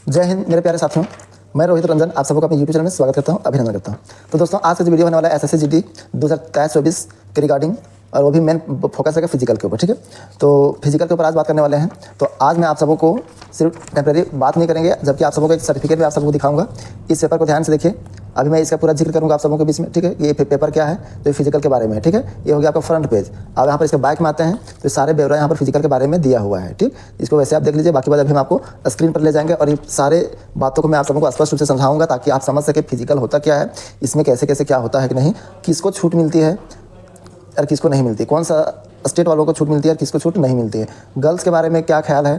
जय हिंद मेरे प्यारे साथियों, मैं रोहित रंजन आप सबको अपने यूट्यूब चैनल में स्वागत करता हूं, अभिनंदन करता हूं। तो दोस्तों, आज का जो वीडियो होने वाला है एसएससी जीडी 2023-24 के रिगार्डिंग, और वो भी मेन फोकस है फिजिकल के ऊपर। ठीक है, तो फिजिकल के ऊपर आज बात करने वाले हैं। तो आज मैं आप सबको को सिर्फ टेम्प्रेरी बात नहीं करेंगे, जबकि आप सबको एक सर्टिफिकेट भी आप सबको दिखाऊंगा। इस पेपर को ध्यान से देखिए। अभी मैं इसका पूरा जिक्र करूंगा आप सबों के बीच में। ठीक है, ये पेपर क्या है तो ये फिजिकल के बारे में है। ठीक है, ये हो गया आपका फ्रंट पेज। अब यहाँ पर इसके बैक में आते हैं तो सारे ब्यौरा यहाँ पर फिजिकल के बारे में दिया हुआ है। ठीक, इसको वैसे आप देख लीजिए, बाकी बात अभी हम आपको स्क्रीन पर ले जाएंगे और ये सारे बातों को मैं आप सबों को स्पष्ट रूप से समझाऊंगा, ताकि आप समझ सके फिजिकल होता क्या है, इसमें कैसे कैसे क्या होता है कि नहीं, किसको छूट मिलती है और किसको नहीं मिलती, कौन सा स्टेट वालों को छूट मिलती है और किसको छूट नहीं मिलती है, गर्ल्स के बारे में क्या ख्याल है,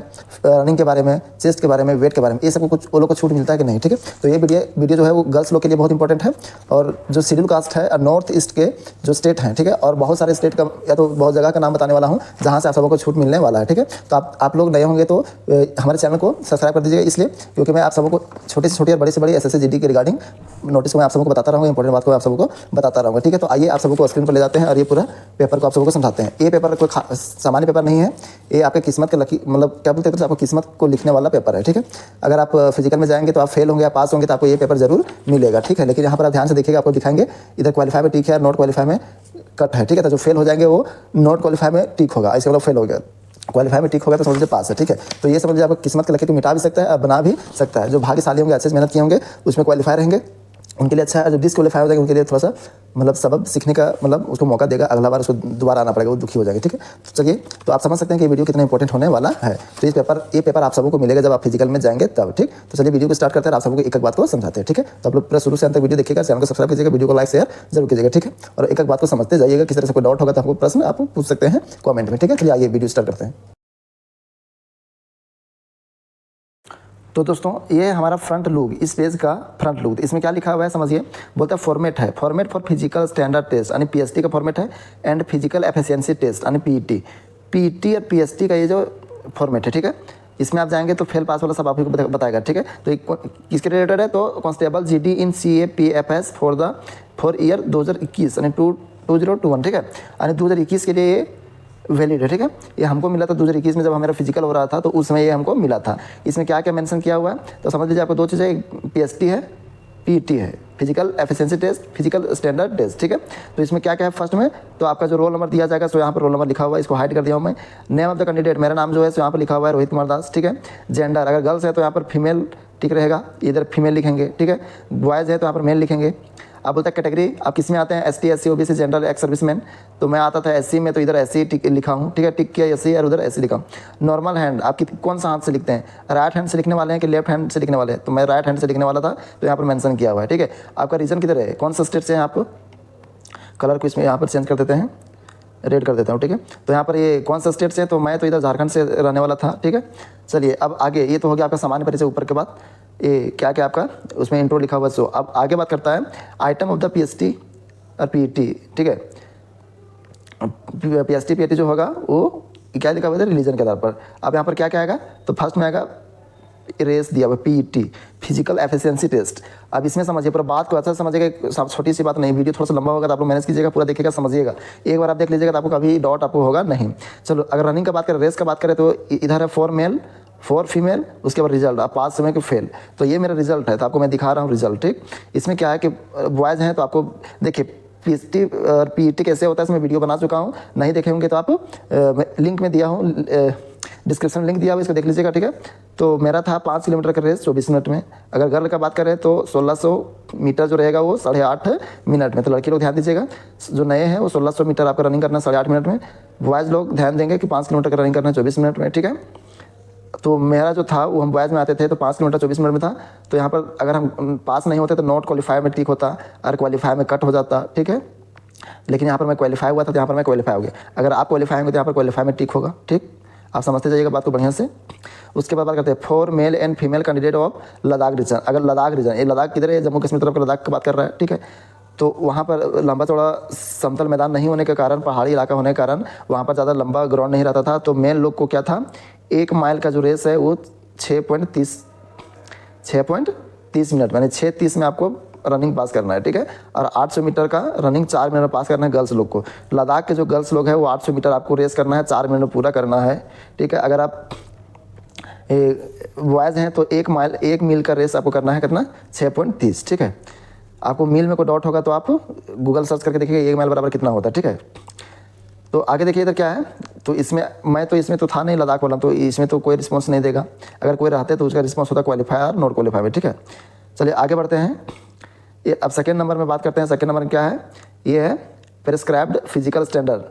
रनिंग के बारे में, चेस्ट के बारे में, वेट के बारे में, ये सबको कुछ वो लोग को छूट मिलता है कि नहीं। ठीक है, तो ये वीडियो जो है वो गर्ल्स लोग के लिए बहुत इंपॉर्टेंट है। और जो शेड्यूल कास्ट है और नॉर्थ ईस्ट के जो स्टेट हैं, ठीक है, और बहुत सारे स्टेट का या तो बहुत जगह का नाम बताने वाला हूँ जहाँ से आप सबको छूट मिलने वाला है। ठीक है, तो आप लोग नए होंगे तो हमारे चैनल को सब्सक्राइब कर दीजिएगा, इसलिए क्योंकि मैं आप सबको छोटी से छोटी और बड़ी से बड़ी एसएससी जीडी के रिगार्डिंग नोटिस को मैं आप सबको बताता रहूँगा, इंपॉर्टेंट बात को आप सबको बताता रहूँगा। ठीक है, तो आइए आप सबको स्क्रीन पर ले जाते हैं और ये पूरा पेपर को आप सबको समझाते हैं। ये पेपर कोई सामान्य पेपर नहीं है, ये आपके किस्मत के लकी, मतलब क्या बोलते हैं, आपको किस्मत को लिखने वाला पेपर है। ठीक है, अगर आप फिजिकल में जाएंगे तो आप फेल होंगे या पास होंगे तो आपको ये पेपर जरूर मिलेगा। ठीक है, लेकिन यहाँ पर आप ध्यान से देखिएगा, आपको दिखाएंगे इधर क्वालिफाई में टिक है, नॉट क्वालिफाई में कट है। ठीक है, तो जो फेल हो जाएंगे वो नॉट क्वालिफाई में टिक होगा, इसके मतलब फेल हो गया, क्वालिफाई में टिक होगा तो समझ लीजिए पास है। ठीक है, तो ये समझ लीजिए आपको किस्मत के लकी को मिटा भी सकता है और बना भी सकता है। जो भाग्यशाली होंगे, अच्छे से मेहनत किए होंगे, उसमें क्वालिफाई रहेंगे, उनके लिए अच्छा है। जो डिसक्वालीफाई हो जाएगा उनके लिए थोड़ा सा मतलब सबक सीखने का मतलब उसको मौका देगा, अगला बार उसको दोबारा आना पड़ेगा, वो दुखी हो जाएगा। ठीक है, तो चलिए, तो आप समझ सकते हैं कि ये वीडियो कितना इंपॉर्टेंट होने वाला है। तो ये पेपर आप सबको मिलेगा जब आप फिजिकल में जाएंगे तब। ठीक, तो चलिए वीडियो को स्टार्ट करते हैं, आप सबको एक एक बात को समझाते हैं। ठीक है, तो आप लोग पूरा शुरू से अंत तक वीडियो देखिएगा, चैनल को सब्सक्राइब कीजिएगा, वीडियो को लाइक शेयर जरूर कीजिएगा। ठीक है, और एक एक बात को समझते जाइएगा, किसी तरह से कोई डाउट होगा तो आपको प्रश्न आप पूछ सकते हैं कॉमेंट में। ठीक है, चलिए आइए वीडियो स्टार्ट करते हैं। तो दोस्तों, ये हमारा फ्रंट लुक, इस पेज का फ्रंट लुक, इसमें क्या लिखा हुआ है समझिए। बोलता है फॉर्मेट है, format for physical standard test, यानी पीएसटी का फॉर्मेट है, एंड फिजिकल एफिशिएंसी टेस्ट यानी पीईटी और पीएसटी का ये जो फॉर्मेट है। ठीक है, इसमें आप जाएंगे तो फेल पास वाला सब आपको बताएगा। ठीक है, तो किसके रिलेटेड है तो constable GD in CAPFS for year 2021 यानी 2021। ठीक है, यानी 2021 के लिए ये वैलिड है। ठीक है, ये हमको मिला था 2021 में जब हमारा फिजिकल हो रहा था, तो उस समय ये हमको मिला था। इसमें क्या क्या मेंशन किया हुआ है तो समझ लीजिए, आपको दो चीज़ें, पीएसटी है, पीटी है, physical efficiency test, physical standard test. ठीक है, तो इसमें क्या क्या है फर्स्ट में तो आपका जो रोल नंबर दिया जाएगा, सो यहाँ पर रोल नंबर लिखा हुआ है, इसको हाइड कर दिया हूँ मैं। नेम ऑफ द कैंडिडेट, मेरा नाम जो है सो यहाँ पर लिखा हुआ है रोहित कुमार दास। ठीक है, जेंडर अगर गर्ल्स है तो यहाँ पर फीमेल ठीक रहेगा, इधर फीमेल लिखेंगे। ठीक है, बॉयज़ है तो यहाँ पर मेल लिखेंगे। आप बोलते हैं कैटेगरी आप किस में आते हैं, ST SC OBC general ex serviceman, तो मैं आता था SC में, तो इधर SC टिक लिखा हूँ। ठीक है, टिक किया SC और उधर SC लिखा। नॉर्मल हैंड आप कौन सा हाथ से लिखते हैं, राइट हैंड से लिखने वाले हैं कि लेफ्ट हैंड से लिखने वाले हैं, तो मैं राइट हैंड से लिखने वाला था, तो यहाँ पर मेंशन किया हुआ है। ठीक है, आपका रीजन किधर है, कौन सा स्टेट से हैं आप, कलर को इसमें यहाँ पर चेंज कर देते हैं, रेड कर देता हूँ। ठीक है, तो यहाँ पर ये कौन सा स्टेट से है, तो मैं तो इधर झारखंड से रहने वाला था। ठीक है, चलिए अब आगे, ये तो हो गया आपका सामान्य परिचय ऊपर के बाद, ये क्या क्या आपका उसमें इंट्रो लिखा हुआ है। सो अब आगे बात करता है आइटम ऑफ द पीएसटी और पीईटी। ठीक है, पीएसटी पीईटी जो होगा वो क्या लिखा हुआ है रिलीजन के आधार पर। अब यहाँ पर क्या क्या आएगा तो फर्स्ट में आएगा रेस दिया हुआ पीईटी, फिजिकल एफिशिएंसी टेस्ट। अब इसमें समझिए पूरा बात को अच्छा समझिएगा, सब छोटी सी बात नहीं, वीडियो थोड़ा सा लंबा होगा तो आप लोग मैनेज कीजिएगा, पूरा देखिएगा, समझिएगा, एक बार आप देख लीजिएगा तो आपको कभी डाउट आपको होगा नहीं। चलो, अगर रनिंग का बात करें, रेस का बात करें, तो इधर है 4 मेल 4 फीमेल, उसके बाद रिजल्ट आप पास समय के फेल, तो ये मेरा रिजल्ट है, तो आपको मैं दिखा रहा हूँ रिजल्ट। ठीक, इसमें क्या है कि बॉयज़ हैं तो आपको देखिए पीएसटी और पीईटी कैसे होता है इसमें वीडियो बना चुका हूँ, नहीं देखे होंगे तो आप लिंक में दिया हूँ, डिस्क्रिप्शन लिंक दिया हुआ, इसको देख लीजिएगा। ठीक है, तो मेरा था 5 किलोमीटर का रेस 24 मिनट में। अगर गर्ल का बात करें तो 1600 मीटर जो रहेगा वो 8.5 मिनट में। तो लड़की लोग ध्यान दीजिएगा, जो नए हैं वो 1600 मीटर आपका रनिंग करना है 8.5 मिनट में। बॉयज़ लोग ध्यान देंगे कि 5 किलोमीटर का रनिंग करना है 24 मिनट में। ठीक है, तो मेरा जो था वो हम बॉयज़ में आते थे तो 5 किलोमीटर 24 मिनट में था। तो यहाँ पर अगर हम पास नहीं होते तो नॉट क्वालिफाई में ठीक होता और क्वालिफाई में कट हो जाता। ठीक है, लेकिन यहाँ पर मैं क्वालिफाई हुआ था तो यहाँ पर मैं क्वालिफाई हो गया। अगर आप क्वालिफाई होंगे तो यहाँ पर क्वालिफाई में टिक होगा। ठीक, आप समझते जाइएगा बात को बढ़िया से। उसके बाद बात करते हैं 4 male and female candidate of Ladakh region. अगर लद्दाख रीजन, ये लद्दाख किधर है, जम्मू कश्मीर तरफ का लद्दाख की बात कर रहा है। ठीक है, तो वहाँ पर लंबा चौड़ा समतल मैदान नहीं होने के कारण, पहाड़ी इलाका होने के कारण वहाँ पर ज़्यादा लंबा ग्राउंड नहीं रहता था। तो मेल लोग को क्या था, 1 माइल का जो रेस है वो 6.30 मिनट, यानी 6:30 में आपको रनिंग पास करना है। ठीक है, और 800 मीटर का रनिंग 4 मिनट में पास करना है गर्ल्स लोग को। लद्दाख के जो गर्ल्स लोग हैं वो 800 मीटर आपको रेस करना है 4 मिनट में पूरा करना है। ठीक है, अगर आप बॉयज़ हैं तो 1 मील का रेस आपको करना है कितना 6.30, ठीक है। आपको मील में कोई डाउट होगा तो आप गूगल सर्च करके देखिए 1 माइल बराबर कितना होता है, ठीक है। तो आगे देखिए इधर क्या है, तो इसमें तो था नहीं लद्दाख वाला, तो इसमें तो कोई रिस्पॉन्स नहीं देगा। अगर कोई रहते तो उसका रिस्पॉन्स होता क्वालिफाई और नॉट क्वालिफाई में, ठीक है। चलिए आगे बढ़ते हैं। ये अब सेकेंड नंबर में बात करते हैं। सेकेंड नंबर में क्या है, ये है प्रिस्क्राइब्ड फिजिकल स्टैंडर्ड,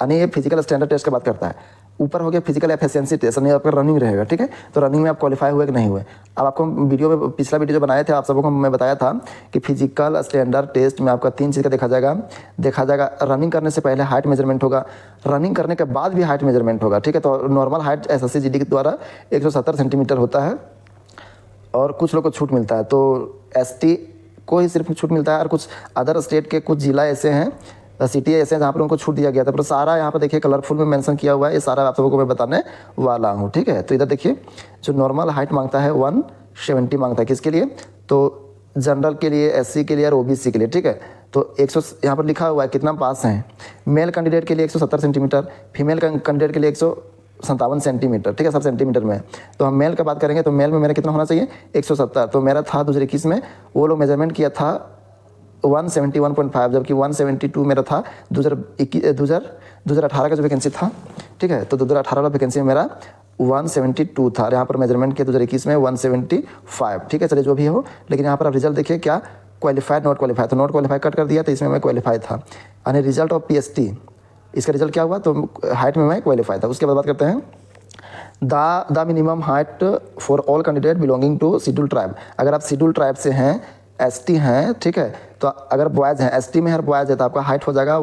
यानी ये फिजिकल स्टैंडर्ड टेस्ट का बात करता है। ऊपर हो गया फिजिकल एफिशिएंसी टेस्ट, यानी आपका रनिंग रहेगा, ठीक है। तो रनिंग में आप क्वालिफाई हुए कि नहीं हुए। अब आपको वीडियो में पिछला वीडियो जो बनाए थे आप सबको मैं बताया था कि फिजिकल स्टैंडर्ड टेस्ट में आपका 3 चीज़ का देखा जाएगा। रनिंग करने से पहले हाइट मेजरमेंट होगा, रनिंग करने के बाद भी हाइट मेजरमेंट होगा, ठीक है। तो नॉर्मल हाइट SSC GD के द्वारा 170 सेंटीमीटर होता है और कुछ लोग को छूट मिलता है, तो ST को ही सिर्फ छूट मिलता है और कुछ अदर स्टेट के कुछ जिला ऐसे हैं, सिटी ऐसे हैं जहाँ पर उनको छूट दिया गया था। पर सारा यहाँ पर देखिए कलरफुल में मेंशन किया हुआ है, ये सारा आप सबको मैं बताने वाला हूँ, ठीक है। तो इधर देखिए जो नॉर्मल हाइट मांगता है 170 मांगता है, किसके लिए, तो जनरल के लिए, SC के लिए और OBC के लिए, ठीक है। तो 100 यहाँ पर लिखा हुआ है कितना पास हैं। मेल कैंडिडेट के लिए 170 सेंटीमीटर, फीमेल कैंडिडेट के लिए 157 सेंटीमीटर, ठीक है, सब सेंटीमीटर में। तो हम मेल का बात करेंगे तो मेल में मेरा कितना होना चाहिए 170, तो मेरा था 2021 में वो लोग मेजरमेंट किया था 171.5, जबकि 172 मेरा था 2018 का जो वैकेंसी था, ठीक है। तो 2018 वाला वैकेंसी में मेरा 172 था, यहाँ पर मेजरमेंट किया 2021 में 175, ठीक है। चलिए जो भी हो, लेकिन यहाँ पर आप रिजल्ट देखिए क्या क्वालिफाइड नॉट क्वालिफाइड, तो नॉट क्वालिफाइड कट कर दिया, तो इसमें मैं क्वालिफाइड था, यानी रिजल्ट ऑफ PST इसका रिजल्ट क्या हुआ, तो हाइट में मैं क्वालिफाई था। उसके बाद बात करते हैं the minimum height for all candidate belonging to schedule tribe. अगर आप शेड्यूल ट्राइब से हैं, ST हैं, ठीक है, तो अगर बॉयज़ हैं, ST में हर बॉयज़ है तो आपका हाइट हो जाएगा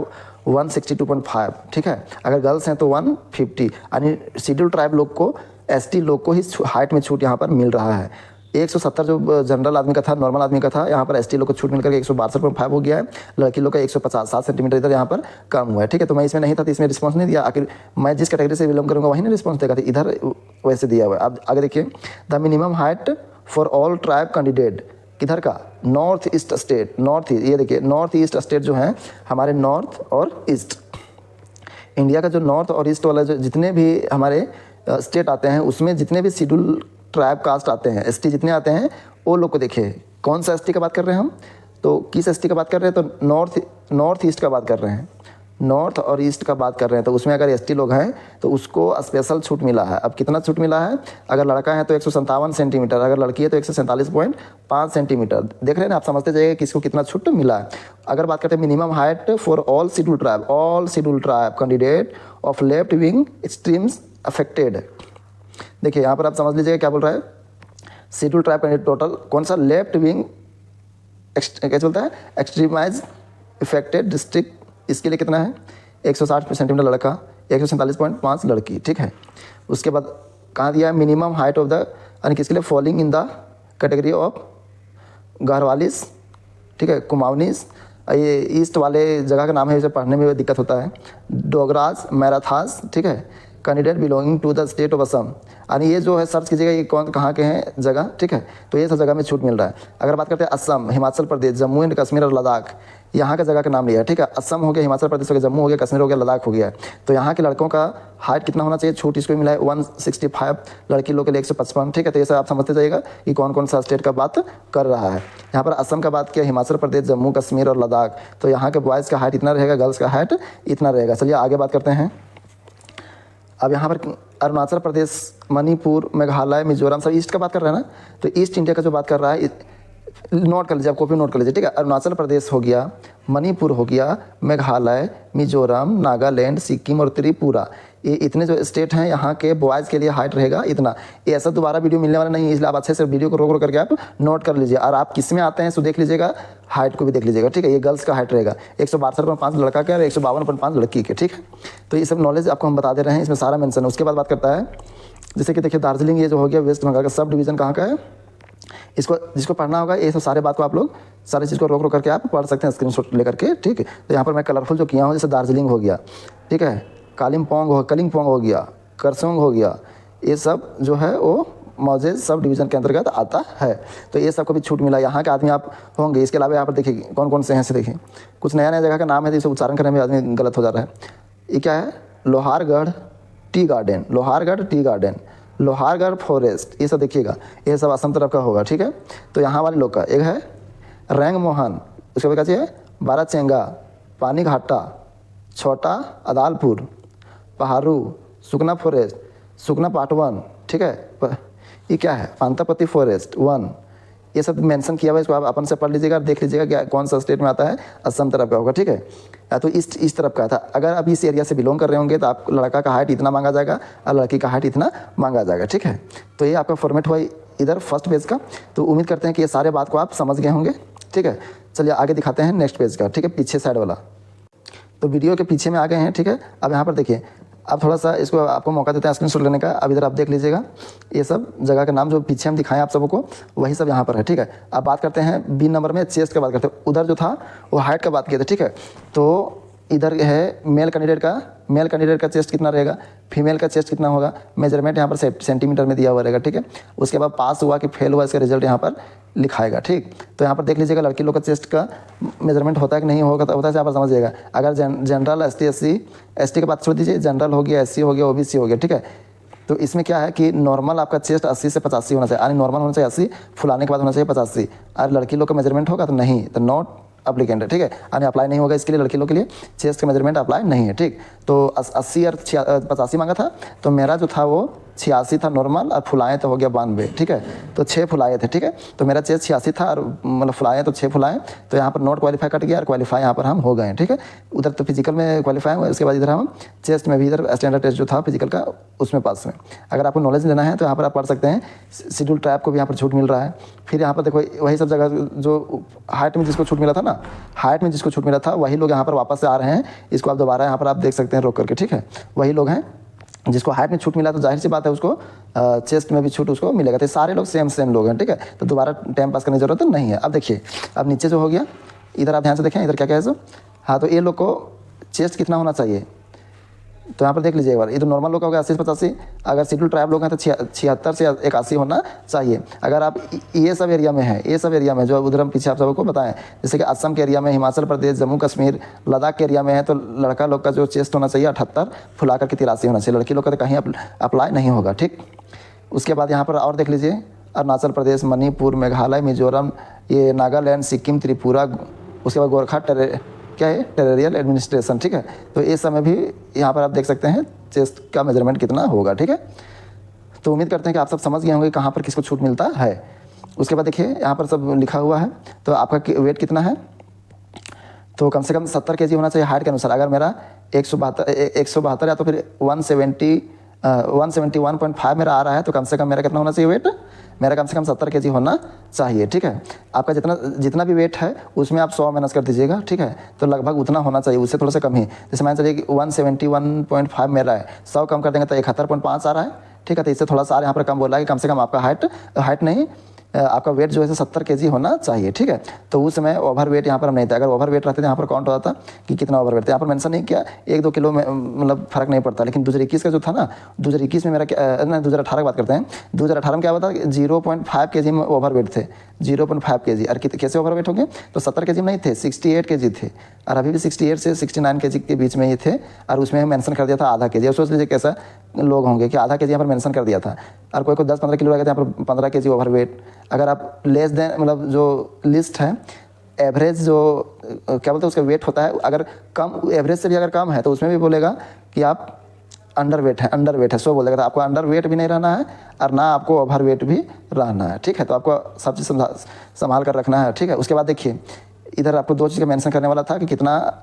162.5, ठीक है। अगर गर्ल्स हैं तो 150, यानी शेड्यूल ट्राइब लोग को, ST लोग को ही हाइट में छूट यहाँ पर मिल रहा है। 170 जो जनरल आदमी का था, नॉर्मल आदमी का था, यहाँ पर ST लोग को छूट मिलकर 162.5 हो गया है। लड़की लोग का 150 सेंटीमीटर इधर यहाँ पर कम हुआ है, ठीक है। तो मैं इसमें नहीं था तो इसमें रिस्पॉन्स नहीं दिया, आखिर मैं जिस कैटेगरी से बिलोंग करूँगा वही नहीं रिस्पॉन्स देगा, तो इधर वैसे दिया हुआ है। अब आगे देखिए the minimum height for all tribe candidate, किधर का, north east state, north east, ये देखिए नॉर्थ ईस्ट स्टेट जो हैं हमारे नॉर्थ और ईस्ट, इंडिया का जो नॉर्थ और ईस्ट वाला जो जितने भी हमारे स्टेट आते हैं उसमें जितने भी शेड्यूल ट्राइब कास्ट आते हैं, ST जितने आते हैं वो लोग को देखिए कौन सा ST का बात कर रहे हैं हम, तो किस ST का बात कर रहे हैं, तो नॉर्थ ईस्ट का बात कर रहे हैं, नॉर्थ और ईस्ट का बात कर रहे हैं। तो उसमें अगर ST लोग हैं तो उसको स्पेशल छूट मिला है। अब कितना छूट मिला है, अगर लड़का है तो 157 सेंटीमीटर, अगर लड़की है तो 147.5 सेंटीमीटर। देख रहे हैं ना, आप समझते जाइए किसको कितना छूट मिला है। अगर बात करते हैं minimum height for all schedule tribe candidate of left wing extremes affected, देखिए यहाँ पर आप समझ लीजिएगा क्या बोल रहा है, शेड्यूल ट्राइब कैंडिडेट टोटल कौन सा, लेफ्ट विंग क्या चलता है, एक्सट्रीमाइज इफेक्टेड डिस्ट्रिक्ट, इसके लिए कितना है 160 सेंटीमीटर लड़का, 147.5 लड़की, ठीक है। उसके बाद कहाँ दिया है मिनिमम हाइट ऑफ द, यानी किसके लिए, falling in the category of Garhwalis, ठीक है, कुमाऊनीस, ये ईस्ट वाले जगह का नाम है, इसे पढ़ने में दिक्कत होता है, डोगराज, मैराथास, ठीक है, candidate belonging to the state of Assam, यानी ये जो है सर्च कीजिएगा ये कौन कहाँ के हैं जगह, ठीक है। तो ये सब जगह में छूट मिल रहा है। अगर बात करते हैं असम, हिमाचल प्रदेश, जम्मू एंड कश्मीर और लद्दाख, यहाँ का जगह का नाम लिया है, ठीक है। असम हो गया, हिमाचल प्रदेश हो गया, जम्मू हो गया, कश्मीर हो गया, लद्दाख हो गया। तो यहाँ के लड़कों का हाइट कितना होना चाहिए, छूट इसको मिला है 165, लड़की लोग के लिए 155, ठीक है। तो ये सब आप समझते जाइएगा कि कौन कौन सा स्टेट का बात कर रहा है। यहाँ पर असम का बात किया, हिमाचल प्रदेश, जम्मू कश्मीर और लद्दाख, तो यहाँ के बॉयज़ का हाइट इतना रहेगा, गर्ल्स का हाइट इतना रहेगा। चलिए आगे बात करते हैं। अब यहाँ पर अरुणाचल प्रदेश, मणिपुर, मेघालय, मिजोरम, सब ईस्ट का बात कर रहे हैं ना, तो ईस्ट इंडिया का जो बात कर रहा है, नोट कर लीजिए, आप कॉपी नोट कर लीजिए, ठीक है। अरुणाचल प्रदेश हो गया, मणिपुर हो गया, मेघालय, मिजोरम, नागालैंड, सिक्किम और त्रिपुरा, ये इतने जो स्टेट हैं यहाँ के बॉयज़ के लिए हाइट रहेगा इतना। ये ऐसा दोबारा वीडियो मिलने वाला नहीं है, इसलिए आप अच्छे से वीडियो को रोक करके आप नोट कर लीजिए। और आप किस में आते हैं सो देख लीजिएगा, हाइट को भी देख लीजिएगा, ठीक है। ये गर्ल्स का हाइट रहेगा 162.5 लड़का के और 152.5 लड़की के, ठीक है। तो ये सब नॉलेज आपको हम बता दे रहे हैं, इसमें सारा मेंशन है। उसके बाद बात करता है, जैसे कि देखिए दार्जिलिंग ये जो हो गया वेस्ट बंगाल का सब डिवीज़न कहाँ का है, इसको जिसको पढ़ना होगा ये सब सारे बात को आप लोग सारी चीज़ को रोक करके आप पढ़ सकते हैं स्क्रीनशॉट लेकर के, ठीक है। तो यहाँ पर मैं कलरफुल जो किया हूँ, जैसे दार्जिलिंग हो गया, ठीक है, कलिम्पोंग हो गया, करसोंग हो गया, ये सब जो है वो मौजे सब डिवीज़न के अंतर्गत आता है। तो ये सब को भी छूट मिला, यहाँ के आदमी आप होंगे। इसके अलावा यहाँ पर देखिए कौन कौन से हैं, से देखिए कुछ नया नया जगह का नाम है, तो इसे उच्चारण करने में आदमी गलत हो जा रहा है। ये क्या है, लोहारगढ़ टी गार्डन, लोहारगढ़ फॉरेस्ट, ये सब देखिएगा, ये सब असम तरफ का होगा, ठीक है। तो यहाँ वाले लोग का एक है रैंग मोहन, उसके बाद क्या चाहिए बाराचेंगा, पानी घाटा, छोटा अदालपुर, पहाड़ू, सुकना फॉरेस्ट, सुकना पार्ट 1, ठीक है। ये क्या है पांतापति फॉरेस्ट 1, ये सब मेंशन किया हुआ है, इसको आप अपन से पढ़ लीजिएगा और देख लीजिएगा क्या कौन सा स्टेट में आता है, असम तरफ का होगा, ठीक है। तो इस तरफ का था। अगर आप इस एरिया से बिलोंग कर रहे होंगे तो आप लड़का का हाइट इतना मांगा जाएगा और लड़की का हाइट इतना मांगा जाएगा, ठीक है। तो ये आपका फॉर्मेट हुआ इधर फर्स्ट पेज का। तो उम्मीद करते हैं कि ये सारे बात को आप समझ गए होंगे, ठीक है। चलिए आगे दिखाते हैं नेक्स्ट पेज का, ठीक है, पीछे साइड वाला। तो वीडियो के पीछे में आ गए हैं, ठीक है। अब यहाँ पर देखिए, अब थोड़ा सा इसको आपको मौका देते हैं स्क्रीनशॉट लेने का। अब इधर आप देख लीजिएगा, ये सब जगह का नाम जो पीछे हम दिखाएं आप सबको वही सब यहाँ पर है, ठीक है। अब बात करते हैं बी नंबर में चेस्ट की बात करते हैं। उधर जो था वो हाइट का बात किए थे, ठीक है। तो इधर है मेल कैंडिडेट का चेस्ट कितना रहेगा, फीमेल का चेस्ट कितना होगा, मेजरमेंट यहाँ पर सेंटीमीटर में दिया हुआ रहेगा, ठीक है। उसके बाद पास हुआ कि फेल हुआ इसका रिजल्ट यहाँ पर लिखाएगा, ठीक। तो यहाँ पर देख लीजिएगा लड़की लोग का चेस्ट का मेजरमेंट होता है कि नहीं होगा, तो होता है यहाँ पर समझिएगा। अगर जनरल एसटी की बात छोड़ दीजिए, जनरल हो गया, एससी हो गया, ओबीसी हो गया, ठीक है। तो इसमें क्या है कि नॉर्मल आपका चेस्ट 80 से 85 होना चाहिए, यानी नॉर्मल होना चाहिए 80, फुलाने के बाद होना चाहिए 85। और लड़की लोग का मेजरमेंट होगा तो नहीं, तो नॉट अप्लीकेंट है, ठीक है, यानी अप्लाई नहीं होगा इसके लिए, लड़की लोग के लिए चेस्ट का मेजरमेंट अप्लाई नहीं है, ठीक। तो 80 और 85 मांगा था, तो मेरा जो था वो 86 था नॉर्मल, और फुलाए तो हो गया 92, ठीक है। तो 6 फुलाए थे, ठीक है। तो मेरा चेस्ट 86 था और मतलब फुलाए तो 6 फुलाए, तो यहाँ पर नॉट क्वालिफाई कट गया और क्वालिफाई यहाँ पर हम हो गए, ठीक है। उधर तो फिजिकल में क्वालिफाई हुआ, उसके बाद इधर हम चेस्ट में भी इधर स्टैंडर्ड टेस्ट जो था फिजिकल का उसमें पास में। अगर आपको नॉलेज लेना है तो यहाँ पर आप पढ़ सकते हैं। शेड्यूल ट्राइब को भी यहाँ पर छूट मिल रहा है। फिर यहाँ पर देखो वही सब जगह जो हाइट में जिसको छूट मिला था ना, हाइट में जिसको छूट मिला था वही लोग यहाँ पर वापस से आ रहे हैं। इसको आप दोबारा यहाँ पर आप देख सकते हैं रोक करके, ठीक है। वही लोग हैं जिसको हाइट में छूट मिला, तो जाहिर सी बात है उसको चेस्ट में भी छूट उसको मिलेगा। तो सारे लोग सेम लोग हैं, ठीक है। तो दोबारा टाइम पास करने की जरूरत नहीं है। अब देखिए, अब नीचे जो हो गया, इधर आप ध्यान से देखें, इधर क्या क्या है सो। हाँ, तो ये लोग को चेस्ट कितना होना चाहिए, तो यहाँ पर देख लीजिए एक बार। ये तो नॉर्मल लोग का होगा 80 से 85। अगर शेड्यूल ट्राइब लोग हैं तो 76 से 81 होना चाहिए। अगर आप ये सब एरिया में है, ये सब एरिया में जो उधर हम पीछे आप सबको बताएं, जैसे कि असम के एरिया में, हिमाचल प्रदेश, जम्मू कश्मीर, लद्दाख के एरिया में है, तो लड़का लोग का जो चेस्ट होना चाहिए 78, फुला करके 83 होना चाहिए। लड़की लोग का तो कहीं अप्लाई नहीं होगा, ठीक। उसके बाद यहाँ पर और देख लीजिए, अरुणाचल प्रदेश, मणिपुर, मेघालय, मिजोरम, ये नागालैंड, सिक्किम, त्रिपुरा, उसके बाद गोरखा क्या है टेरिटोरियल एडमिनिस्ट्रेशन, ठीक है। तो इस समय भी यहाँ पर आप देख सकते हैं चेस्ट का मेजरमेंट कितना होगा, ठीक है। तो उम्मीद करते हैं कि आप सब समझ गए होंगे कहाँ पर किसको छूट मिलता है। उसके बाद देखिए यहाँ पर सब लिखा हुआ है। तो आपका वेट कितना है, तो कम से कम 70 kg होना चाहिए हाइट के अनुसार। अगर मेरा 172 या तो फिर 171.5 मेरा आ रहा है, तो कम से कम मेरा कितना होना चाहिए वेट, मेरा कम से कम 70 kg होना चाहिए, ठीक है। आपका जितना भी वेट है उसमें आप 100 माइनस कर दीजिएगा, ठीक है। तो लगभग उतना होना चाहिए, उससे थोड़ा सा कम ही। जैसे मान चलिए कि 171.5 मेरा है, 100 कम कर देंगे तो 71.5 आ रहा है, ठीक है। तो इससे थोड़ा सा यहाँ पर कम बोला है कि कम से कम आपका हाइट नहीं, आपका वेट जो है 70 kg होना चाहिए, ठीक है। तो उस समय ओवर वेट यहाँ पर हम नहीं थे। अगर ओवर वेट रहते तो यहाँ पर काउंट होता था कि कितना ओवर वेट था, यहाँ पर मेंशन नहीं किया। 1-2 किलो में मतलब फर्क नहीं पड़ता। लेकिन 2021 का जो था ना, 2021 में मेरा ना 2018 की बात करते हैं। 2018 में क्या हुआ था, 0.5 kg में ओवर वेट थे, 0.5 kg। और कैसे ओवर वेट हो गए, तो 70 kg नहीं थे, 68 kg थे। और अभी भी 68 से 69 kg के बीच में ये थे। और उसमें मेंशन कर दिया था आधा kg। अब सोच लीजिए कैसा लोग होंगे कि आधा kg यहाँ पर मेंशन कर दिया था। और कोई 10-15 किलो लगे थे, यहाँ पर 15 kg ओवर वेट। अगर आप लेस देन मतलब जो लिस्ट है एवरेज जो क्या बोलते हैं उसका वेट होता है, अगर कम एवरेज से भी अगर कम है तो उसमें भी बोलेगा कि आप अंडर वेट है, सो बोलेगा। तो आपको अंडर वेट भी नहीं रहना है और ना आपको ओवर वेट भी रहना है, ठीक है। तो आपको सब चीज़ संभाल कर रखना है, ठीक है। उसके बाद देखिए इधर आपको 2 चीज़ का मेंशन करने वाला था कि कितना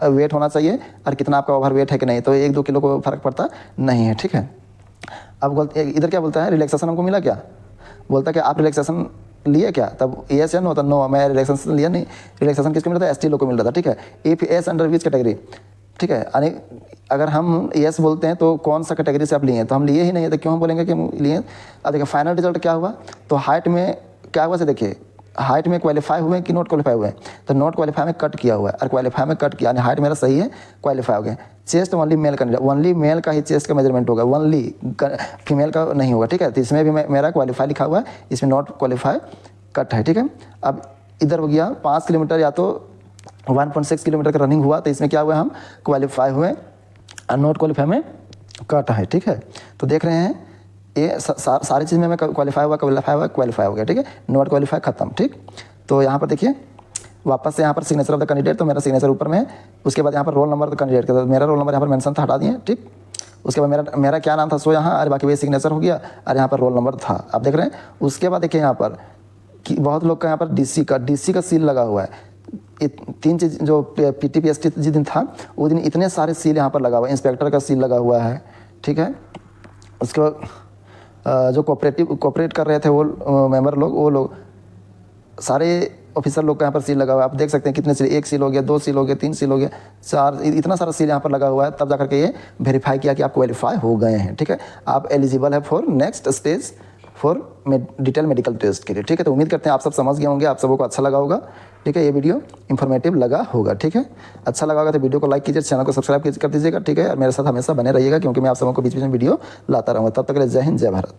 वेट होना चाहिए और कितना आपका ओवर वेट है कि नहीं। तो 1-2 किलो को फर्क पड़ता नहीं है, ठीक है। अब इधर क्या बोलता है, रिलैक्सेशन हमको मिला क्या, बोलता है कि आप रिलैक्सेशन लिए क्या, तब यस या नो, तो नो मैं रिलैक्सेशन लिया नहीं। रिलैक्सेशन किसको मिल रहा था, एसटी लोग को मिल रहा था, ठीक है। If S under which category, ठीक है। यानी अगर हम यस बोलते हैं तो कौन सा कैटेगरी से आप लिए हैं, तो हम लिए ही नहीं है, तो क्यों हम बोलेंगे कि हम लिए। अब देखिए फाइनल रिजल्ट क्या हुआ, तो हाइट में क्या हुआ से देखिए, हाइट में क्वालिफाई हुए कि नॉट क्वालिफाई हुए, तो नॉट क्वालिफाई में कट किया हुआ है और क्वालिफाई में कट किया, यानी हाइट मेरा सही है, क्वालिफाई हो गया। Chest only male candidate, only mail का ही चेस्ट का मेजरमेंट होगा, ओनली फीमेल का नहीं होगा, ठीक है। तो इसमें भी मेरा क्वालिफाई लिखा हुआ है, इसमें नॉट क्वालिफाई कट है, ठीक है। अब इधर हो गया 5 किलोमीटर या तो 1.6 किलोमीटर का रनिंग हुआ, तो इसमें क्या हुआ, हम क्वालिफाई हुए और नॉट क्वालिफाई में कट है, ठीक है। तो देख रहे हैं ये सारी चीज़ में मैं क्वालिफाई हो गया, ठीक है, नॉट क्वालिफाई खत्म, ठीक। तो यहाँ पर देखिए वापस से यहाँ पर सिग्नेचर ऑफ द कैंडिडेट, तो मेरा सिग्नेचर ऊपर में है। उसके बाद यहाँ पर रोल नंबर कैंडिडेट का, तो मेरा रोल नंबर यहाँ पर मेंशन था, हटा दिए, ठीक। उसके बाद मेरा क्या नाम था सो यहाँ, और बाकी वही सिग्नेचर हो गया, और यहाँ पर रोल नंबर था, आप देख रहे हैं। उसके बाद देखिए यहाँ पर कि बहुत लोग का यहाँ पर डीसी का सील लगा हुआ है। 3 चीज़ जो PTPST जिस दिन था वो दिन इतने सारे सील यहाँ पर लगा हुआ है, इंस्पेक्टर का सील लगा हुआ है, ठीक है। उसके बाद जो कोऑपरेट कर रहे थे वो मेंबर लोग, वो लोग सारे ऑफिसर लोग का यहाँ पर सील लगा हुआ है। आप देख सकते हैं कितने सील, 1 सील हो गया, 2 सील हो गया, 3 सील हो गया, 4, इतना सारा सील यहाँ पर लगा हुआ है। तब जाकर के ये वेरीफाई किया कि आप क्वालिफाई हो गए हैं, ठीक है, आप एलिजिबल है for next stage for detail medical test के लिए, ठीक है। तो उम्मीद करते हैं आप सब समझ गए होंगे, आप सबको अच्छा लगा होगा, ठीक है। ये वीडियो इन्फॉर्मेटिव लगा होगा, ठीक है। अच्छा लगा होगा तो वीडियो को लाइक कीजिए, चैनल को सब्सक्राइब कर दीजिएगा, ठीक है। और मेरे साथ हमेशा बने रहिएगा, क्योंकि मैं आप सबको बीच बीच में वीडियो लाता रहूँगा। तब तक के लिए जय हिंद, जय भारत।